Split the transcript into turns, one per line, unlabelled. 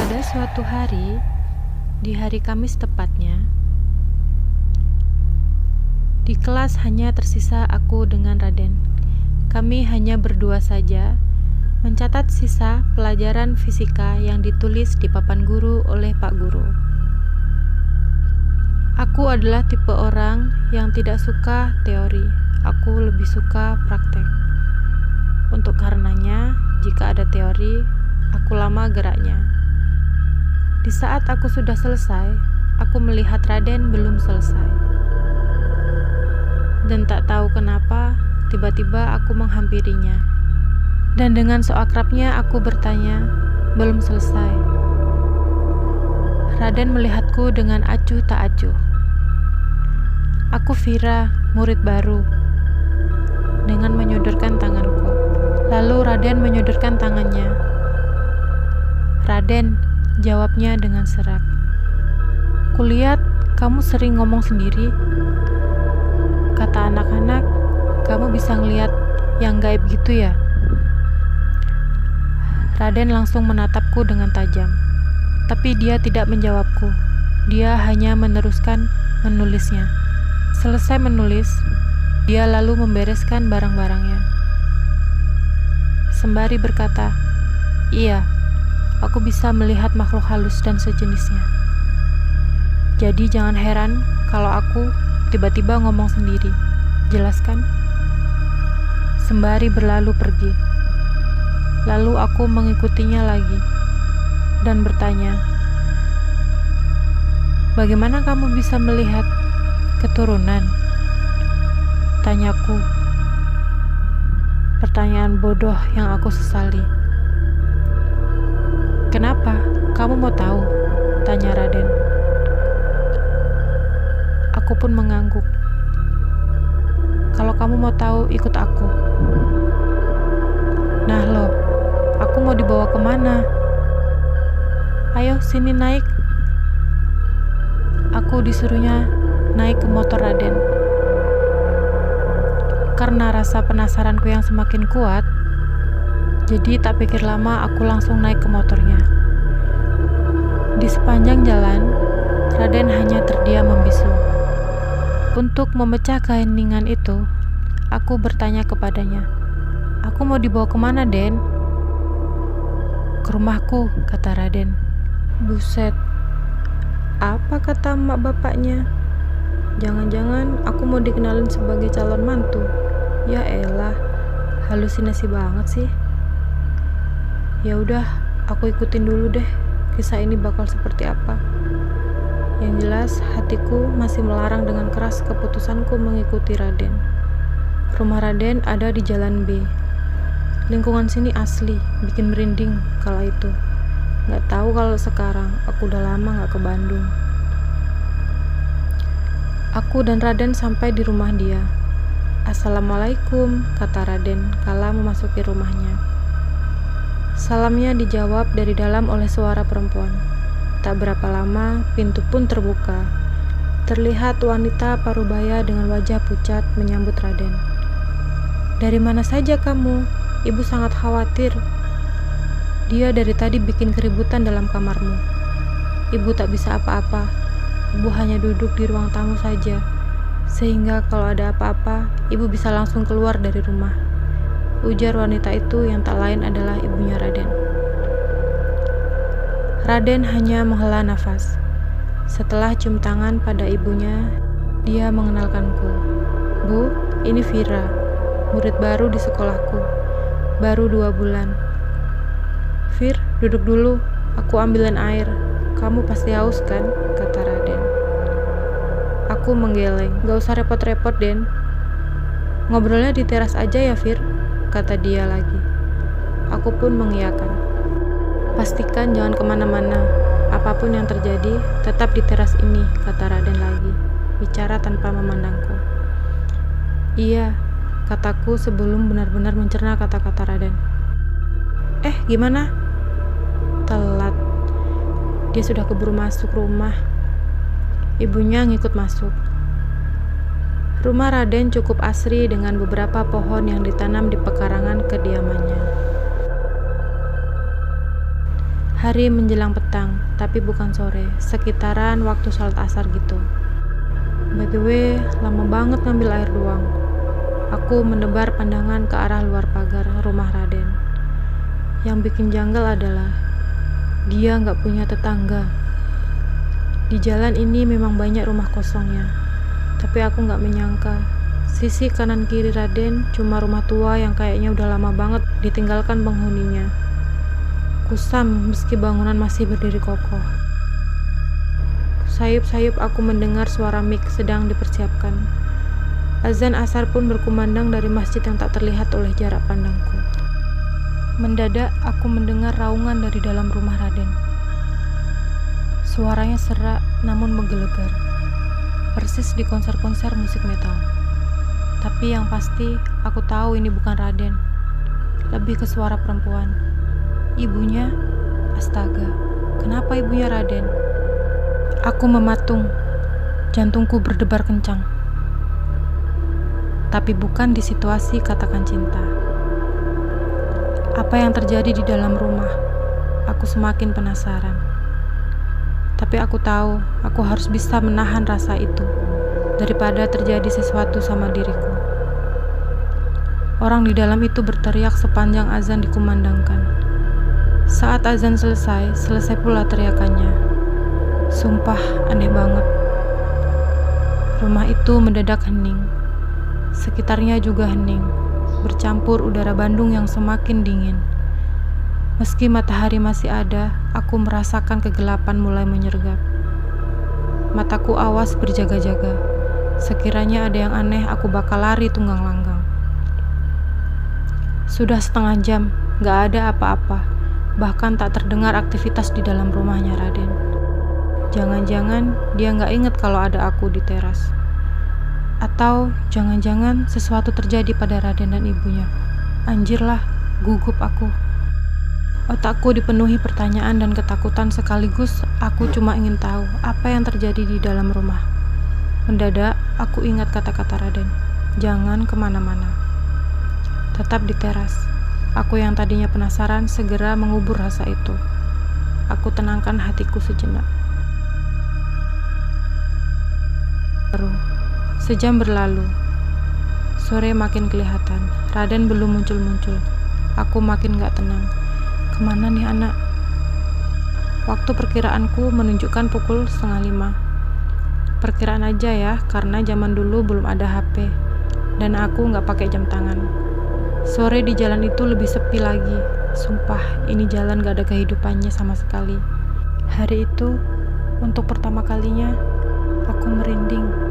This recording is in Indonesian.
Pada suatu hari, di hari Kamis tepatnya, di kelas hanya tersisa aku dengan Raden. Kami hanya berdua saja, mencatat sisa pelajaran fisika yang ditulis di papan guru oleh Pak Guru. Aku adalah tipe orang yang tidak suka teori, aku lebih suka praktek. Untuk karenanya, jika ada teori, aku lama geraknya. Di saat aku sudah selesai, aku melihat Raden belum selesai. Dan tak tahu kenapa, tiba-tiba aku menghampirinya. Dan dengan seakrabnya aku bertanya, "Belum selesai?" Raden melihatku dengan acuh tak acuh. "Aku Vira, murid baru." Dengan menyodorkan tanganku. Lalu Raden menyodorkan tangannya. "Raden," jawabnya dengan serak. "Kulihat kamu sering ngomong sendiri. Kata anak-anak, kamu bisa ngelihat yang gaib gitu ya?" Raden langsung menatapku dengan tajam. Tapi dia tidak menjawabku. Dia hanya meneruskan menulisnya. Selesai menulis, dia lalu membereskan barang-barangnya. Sembari berkata, "Iya, aku bisa melihat makhluk halus dan sejenisnya. Jadi jangan heran kalau aku tiba-tiba ngomong sendiri. Jelaskan?" Sembari berlalu pergi. Lalu aku mengikutinya lagi dan bertanya, "Bagaimana kamu bisa melihat keturunan?" Tanyaku. Pertanyaan bodoh yang aku sesali. "Kenapa? Kamu mau tahu?" tanya Raden. Aku pun mengangguk. "Kalau kamu mau tahu, ikut aku." "Nah loh, aku mau dibawa kemana?" "Ayo sini naik." Aku disuruhnya naik ke motor Raden. Karena rasa penasaranku yang semakin kuat, jadi tak pikir lama aku langsung naik ke motornya. Di sepanjang jalan, Raden hanya terdiam membisu. Untuk memecah keheningan itu, aku bertanya kepadanya, "Aku mau dibawa kemana, Den?" "Ke rumahku," kata Raden. Buset, apa kata emak bapaknya? Jangan-jangan aku mau dikenalin sebagai calon mantu. Ya elah, halusinasi banget sih. Ya udah, aku ikutin dulu deh. Kisah ini bakal seperti apa? Yang jelas, hatiku masih melarang dengan keras keputusanku mengikuti Raden. Rumah Raden ada di Jalan B. Lingkungan sini asli, bikin merinding kala itu. Gak tahu kalau sekarang, aku udah lama gak ke Bandung. Aku dan Raden sampai di rumah dia. "Assalamualaikum," kata Raden kala memasuki rumahnya. Salamnya dijawab dari dalam oleh suara perempuan. Tak berapa lama, pintu pun terbuka. Terlihat wanita parubaya dengan wajah pucat menyambut Raden. "Dari mana saja kamu? Ibu sangat khawatir. Dia dari tadi bikin keributan dalam kamarmu. Ibu tak bisa apa-apa. Ibu hanya duduk di ruang tamu saja, sehingga kalau ada apa-apa, ibu bisa langsung keluar dari rumah," ujar wanita itu yang tak lain adalah ibunya Raden. Raden hanya menghela nafas. Setelah cium tangan pada ibunya, dia mengenalkanku. "Bu, ini Vira, murid baru di sekolahku. Baru 2 bulan. Vir, duduk dulu, aku ambilin air. Kamu pasti haus kan?" kata Raden. Aku menggeleng. "Gak usah repot-repot, Den. Ngobrolnya di teras aja ya, Vir," kata dia lagi. Aku pun mengiyakan. "Pastikan jangan kemana-mana. Apapun yang terjadi, tetap di teras ini," kata Raden lagi, bicara tanpa memandangku. "Iya," kataku sebelum benar-benar mencerna kata-kata Raden. Gimana?" Telat. Dia sudah keburu masuk rumah. Ibunya ngikut masuk. Rumah Raden cukup asri dengan beberapa pohon yang ditanam di pekarangan kediamannya. Hari menjelang petang, tapi bukan sore, sekitaran waktu sholat asar gitu. By the way, lama banget ngambil air doang. Aku menebar pandangan ke arah luar pagar rumah Raden. Yang bikin janggal adalah dia nggak punya tetangga. Di jalan ini memang banyak rumah kosongnya, tapi aku nggak menyangka sisi kanan kiri Raden cuma rumah tua yang kayaknya udah lama banget ditinggalkan penghuninya. Kusam meski bangunan masih berdiri kokoh. Sayup-sayup aku mendengar suara mik sedang dipersiapkan. Azan asar pun berkumandang dari masjid yang tak terlihat oleh jarak pandangku. Mendadak aku mendengar raungan dari dalam rumah Raden. Suaranya serak namun menggelegar, persis di konser-konser musik metal. Tapi yang pasti aku tahu ini bukan Raden, lebih ke suara perempuan. Ibunya, astaga, kenapa ibunya Raden? Aku mematung, jantungku berdebar kencang. Tapi bukan di situasi katakan cinta. Apa yang terjadi di dalam rumah? Aku semakin penasaran. Tapi aku tahu, aku harus bisa menahan rasa itu daripada terjadi sesuatu sama diriku. Orang di dalam itu berteriak sepanjang azan dikumandangkan. Saat azan selesai pula teriakannya. Sumpah aneh banget. Rumah itu mendadak hening. Sekitarnya juga hening, bercampur udara Bandung yang semakin dingin. Meski matahari masih ada, aku merasakan kegelapan mulai menyergap. Mataku awas berjaga-jaga. Sekiranya ada yang aneh, aku bakal lari tunggang langgang. Sudah setengah jam, gak ada apa-apa. Bahkan tak terdengar aktivitas di dalam rumahnya Raden. Jangan-jangan dia gak inget kalau ada aku di teras. Atau jangan-jangan sesuatu terjadi pada Raden dan ibunya. Anjirlah, gugup aku. Otakku dipenuhi pertanyaan dan ketakutan sekaligus. Aku cuma ingin tahu apa yang terjadi di dalam rumah. Mendadak aku ingat kata-kata Raden. Jangan kemana-mana. Tetap di teras. Aku yang tadinya penasaran segera mengubur rasa itu. Aku tenangkan hatiku sejenak. Sejam berlalu. Sore makin kelihatan. Raden belum muncul-muncul. Aku makin gak tenang. Kemana nih anak? Waktu perkiraanku menunjukkan pukul 4:30. Perkiraan aja ya, karena zaman dulu belum ada HP. Dan aku gak pakai jam tangan. Sore di jalan itu lebih sepi lagi. Sumpah, ini jalan gak ada kehidupannya sama sekali. Hari itu, untuk pertama kalinya, aku merinding.